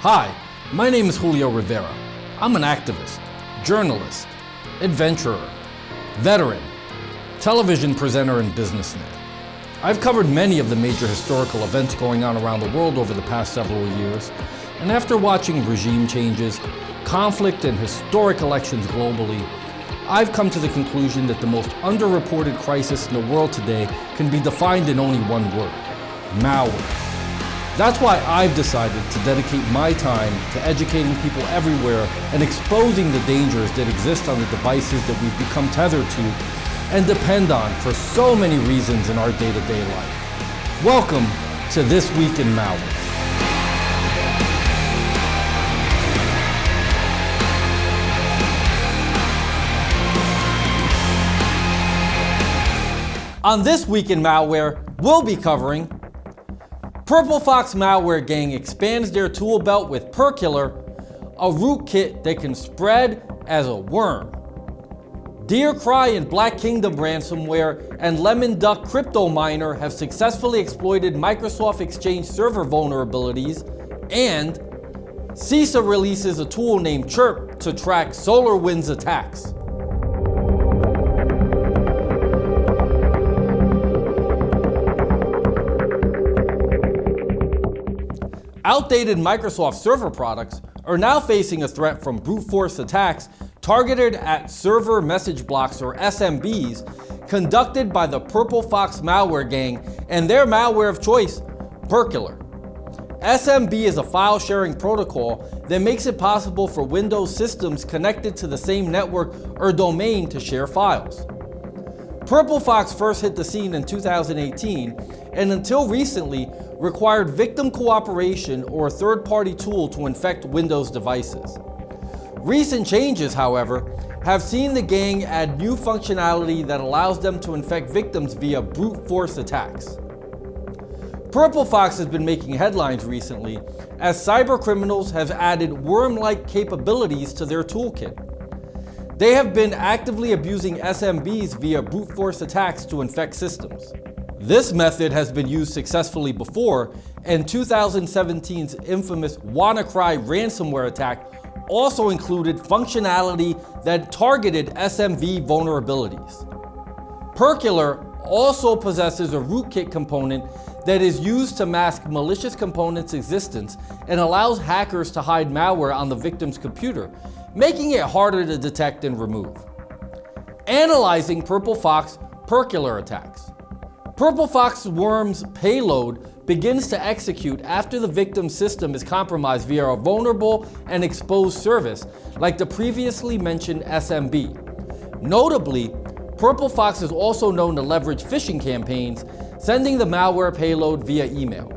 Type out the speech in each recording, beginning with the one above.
Hi, my name is Julio Rivera. I'm an activist, journalist, adventurer, veteran, television presenter, and businessman. I've covered many of the major historical events going on around the world over the past several years, and after watching regime changes, conflict, and historic elections globally, I've come to the conclusion that the most underreported crisis in the world today can be defined in only one word: malware. That's why I've decided to dedicate my time to educating people everywhere and exposing the dangers that exist on the devices that we've become tethered to and depend on for so many reasons in our day-to-day life. Welcome to This Week in Malware. On This Week in Malware, we'll be covering Purple Fox Malware Gang expands their Toolbelt with Perkiler, a rootkit that can spread as a worm. DearCry and Black Kingdom Ransomware and Lemon Duck Cryptominer have successfully exploited Microsoft Exchange server vulnerabilities, and CISA releases a tool named CHIRP to track SolarWinds attacks. Outdated Microsoft server products are now facing a threat from brute force attacks targeted at server message blocks, or SMBs, conducted by the Purple Fox Malware Gang and their malware of choice, Perkiler. SMB is a file sharing protocol that makes it possible for Windows systems connected to the same network or domain to share files. Purple Fox first hit the scene in 2018 and until recently required victim cooperation or a third-party tool to infect Windows devices. Recent changes, however, have seen the gang add new functionality that allows them to infect victims via brute force attacks. Purple Fox has been making headlines recently as cybercriminals have added worm-like capabilities to their toolkit. They have been actively abusing SMBs via brute force attacks to infect systems. This method has been used successfully before, and 2017's infamous WannaCry ransomware attack also included functionality that targeted SMB vulnerabilities. Perkiler also possesses a rootkit component that is used to mask malicious components' existence and allows hackers to hide malware on the victim's computer, making it harder to detect and remove. Analyzing Purple Fox Perkiler attacks. Purple Fox Worm's payload begins to execute after the victim's system is compromised via a vulnerable and exposed service, like the previously mentioned SMB. Notably, Purple Fox is also known to leverage phishing campaigns, sending the malware payload via email.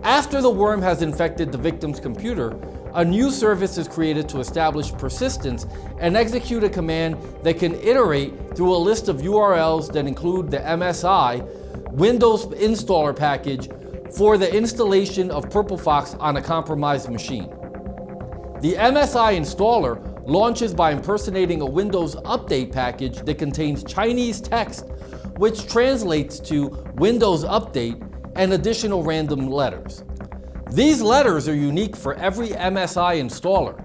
After the worm has infected the victim's computer, a new service is created to establish persistence and execute a command that can iterate through a list of URLs that include the MSI Windows installer package for the installation of Purple Fox on a compromised machine. The MSI installer launches by impersonating a Windows update package that contains Chinese text, which translates to Windows Update and additional random letters. These letters are unique for every MSI installer.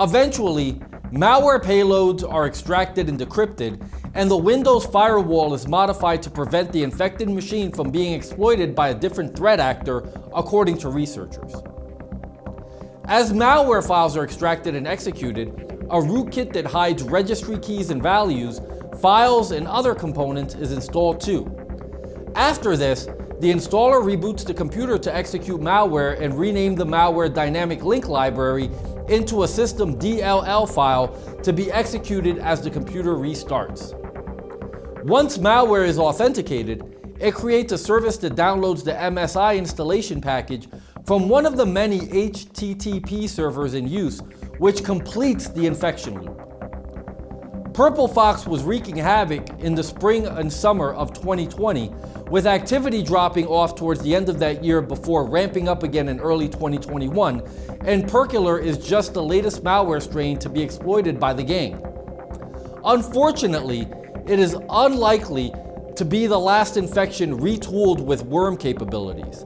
Eventually, malware payloads are extracted and decrypted, and the Windows firewall is modified to prevent the infected machine from being exploited by a different threat actor, according to researchers. As malware files are extracted and executed, a rootkit that hides registry keys and values, files, and other components is installed too. After this, the installer reboots the computer to execute malware and rename the malware dynamic link library into a system DLL file to be executed as the computer restarts. Once malware is authenticated, it creates a service that downloads the MSI installation package from one of the many HTTP servers in use, which completes the infection loop. Purple Fox was wreaking havoc in the spring and summer of 2020, with activity dropping off towards the end of that year before ramping up again in early 2021, and Perkiler is just the latest malware strain to be exploited by the gang. Unfortunately, it is unlikely to be the last infection retooled with worm capabilities.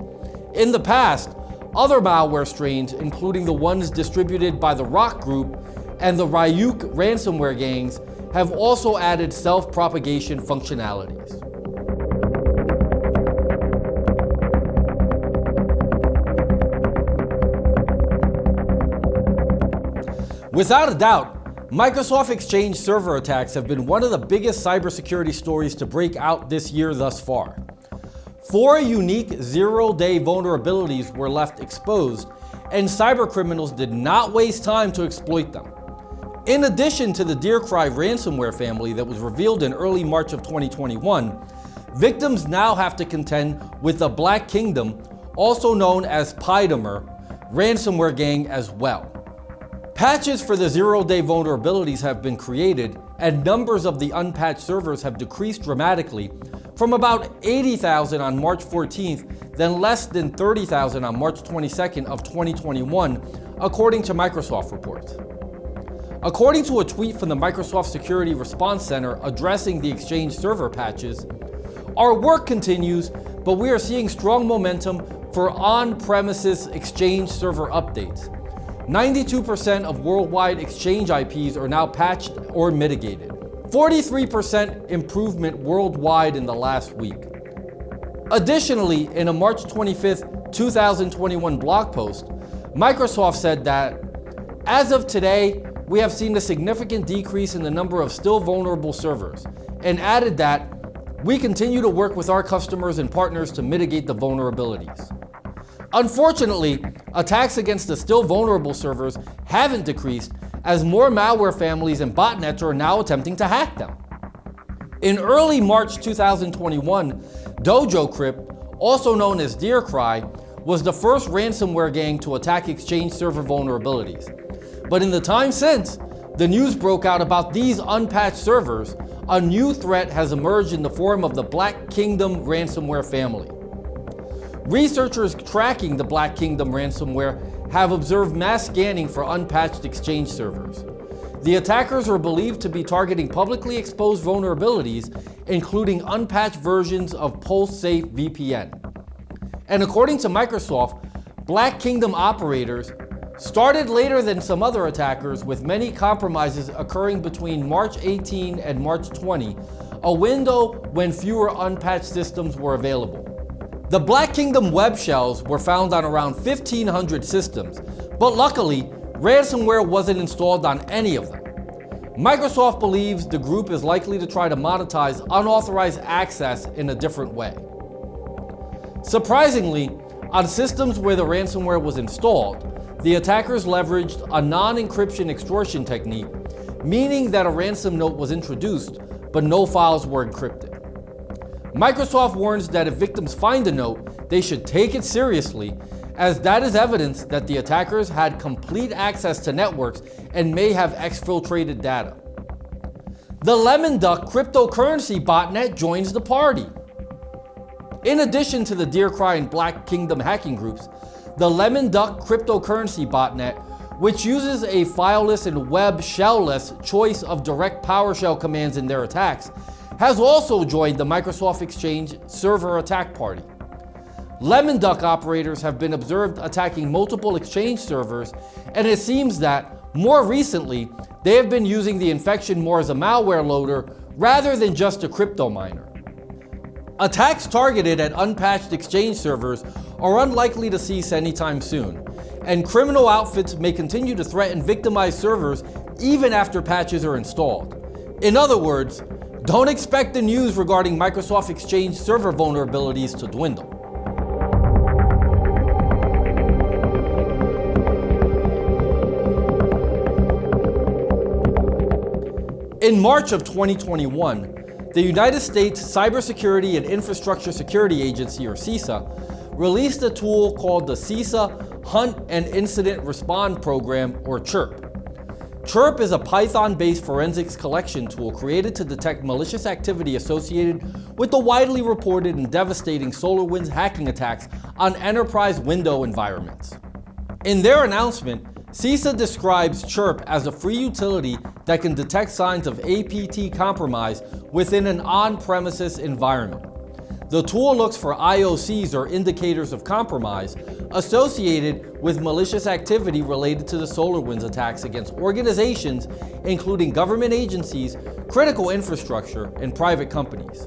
In the past, Other malware strains, including the ones distributed by the Rock Group and the Ryuk ransomware gangs, have also added self-propagation functionalities. Without a doubt, Microsoft Exchange server attacks have been one of the biggest cybersecurity stories to break out this year thus far. 4 unique zero-day vulnerabilities were left exposed, and cybercriminals did not waste time to exploit them. In addition to the DearCry ransomware family that was revealed in early March of 2021, victims now have to contend with the Black Kingdom, also known as Perkiler, ransomware gang as well. Patches for the zero-day vulnerabilities have been created, and numbers of the unpatched servers have decreased dramatically from about 80,000 on March 14th, then less than 30,000 on March 22nd of 2021, according to Microsoft reports. According to a tweet from the Microsoft Security Response Center addressing the Exchange server patches, our work continues, but we are seeing strong momentum for on-premises Exchange server updates. 92% of worldwide Exchange IPs are now patched or mitigated. 43% improvement worldwide in the last week. Additionally, in a March 25th, 2021 blog post, Microsoft said that, as of today, we have seen a significant decrease in the number of still vulnerable servers, and added that we continue to work with our customers and partners to mitigate the vulnerabilities. Unfortunately, attacks against the still vulnerable servers haven't decreased, as more malware families and botnets are now attempting to hack them. In early March 2021, Dojo Crypt, also known as DearCry, was the first ransomware gang to attack Exchange server vulnerabilities. But in the time since the news broke out about these unpatched servers, a new threat has emerged in the form of the Black Kingdom ransomware family. Researchers tracking the Black Kingdom ransomware have observed mass scanning for unpatched Exchange servers. The attackers are believed to be targeting publicly exposed vulnerabilities, including unpatched versions of Pulse-Safe VPN. And according to Microsoft, Black Kingdom operators started later than some other attackers, with many compromises occurring between March 18 and March 20, a window when fewer unpatched systems were available. The Black Kingdom web shells were found on around 1,500 systems, but luckily, ransomware wasn't installed on any of them. Microsoft believes the group is likely to try to monetize unauthorized access in a different way. Surprisingly, on systems where the ransomware was installed, the attackers leveraged a non-encryption extortion technique, meaning that a ransom note was introduced, but no files were encrypted. Microsoft warns that if victims find a note, they should take it seriously, as that is evidence that the attackers had complete access to networks and may have exfiltrated data. The Lemon Duck cryptocurrency botnet joins the party. In addition to the DearCry and Black Kingdom hacking groups, the Lemon Duck cryptocurrency botnet, which uses a fileless and web shell-less choice of direct PowerShell commands in their attacks, has also joined the Microsoft Exchange server attack party. Lemon Duck operators have been observed attacking multiple Exchange servers, and it seems that, more recently, they have been using the infection more as a malware loader rather than just a Cryptominer. Attacks targeted at unpatched Exchange servers are unlikely to cease anytime soon, and criminal outfits may continue to threaten victimized servers even after patches are installed. In other words, don't expect the news regarding Microsoft Exchange server vulnerabilities to dwindle. In March of 2021, the United States Cybersecurity and Infrastructure Security Agency, or CISA, released a tool called the CISA Hunt and Incident Respond Program, or CHIRP. CHIRP is a Python-based forensics collection tool created to detect malicious activity associated with the widely reported and devastating SolarWinds hacking attacks on enterprise Windows environments. In their announcement, CISA describes CHIRP as a free utility that can detect signs of APT compromise within an on-premises environment. The tool looks for IOCs, or indicators of compromise, associated with malicious activity related to the SolarWinds attacks against organizations including government agencies, critical infrastructure, and private companies.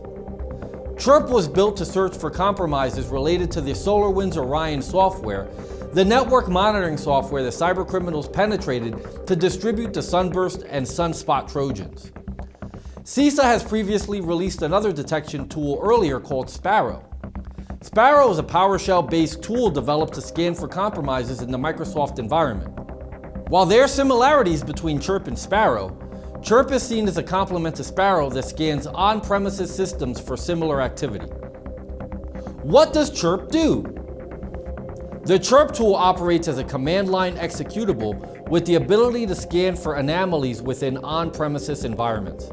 CHIRP was built to search for compromises related to the SolarWinds Orion software, the network monitoring software that cybercriminals penetrated to distribute the Sunburst and Sunspot Trojans. CISA has previously released another detection tool earlier called Sparrow. Sparrow is a PowerShell-based tool developed to scan for compromises in the Microsoft environment. While there are similarities between CHIRP and Sparrow, CHIRP is seen as a complement to Sparrow that scans on-premises systems for similar activity. What does CHIRP do? The CHIRP tool operates as a command line executable with the ability to scan for anomalies within on-premises environments.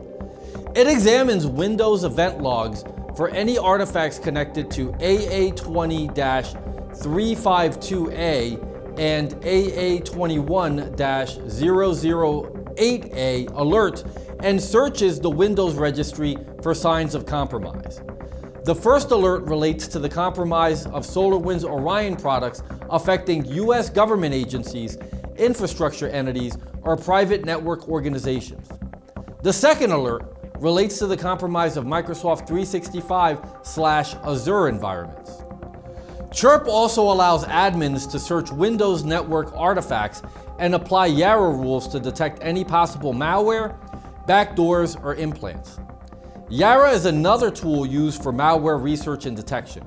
It examines Windows event logs for any artifacts connected to AA20-352A and AA21-008A alert and searches the Windows registry for signs of compromise. The first alert relates to the compromise of SolarWinds Orion products affecting US government agencies, infrastructure entities, or private network organizations. The second alert relates to the compromise of Microsoft 365/Azure environments. CHIRP also allows admins to search Windows network artifacts and apply Yara rules to detect any possible malware, backdoors, or implants. Yara is another tool used for malware research and detection.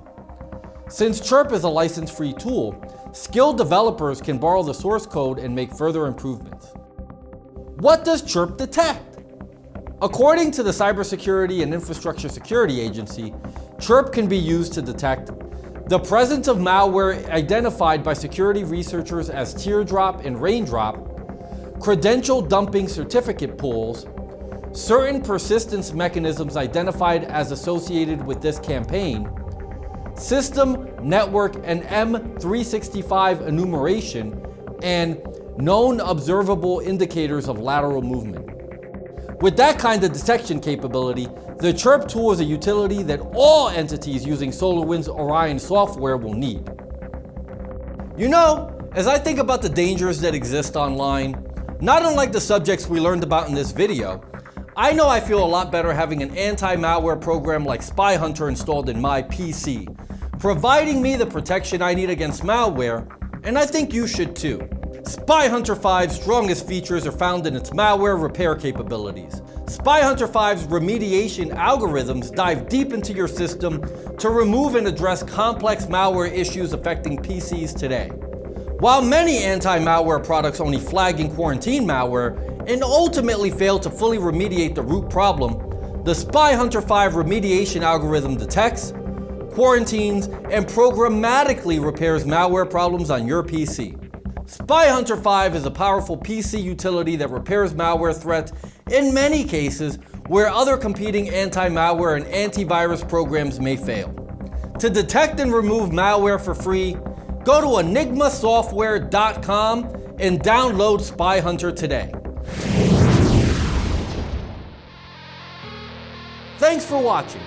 Since CHIRP is a license-free tool, skilled developers can borrow the source code and make further improvements. What does CHIRP detect? According to the Cybersecurity and Infrastructure Security Agency, CHIRP can be used to detect the presence of malware identified by security researchers as teardrop and raindrop, credential dumping certificate pools, certain persistence mechanisms identified as associated with this campaign, system, network, and M365 enumeration, and known observable indicators of lateral movement. With that kind of detection capability, the CHIRP tool is a utility that all entities using SolarWinds Orion software will need. You know, as I think about the dangers that exist online, not unlike the subjects we learned about in this video, I know I feel a lot better having an anti-malware program like SpyHunter installed in my PC, providing me the protection I need against malware, and I think you should too. SpyHunter 5's strongest features are found in its malware repair capabilities. SpyHunter 5's remediation algorithms dive deep into your system to remove and address complex malware issues affecting PCs today. While many anti-malware products only flag and quarantine malware and ultimately fail to fully remediate the root problem, the SpyHunter 5 remediation algorithm detects, quarantines, and programmatically repairs malware problems on your PC. SpyHunter 5 is a powerful PC utility that repairs malware threats in many cases where other competing anti-malware and antivirus programs may fail. To detect and remove malware for free, go to enigmasoftware.com and download SpyHunter today. Thanks for watching.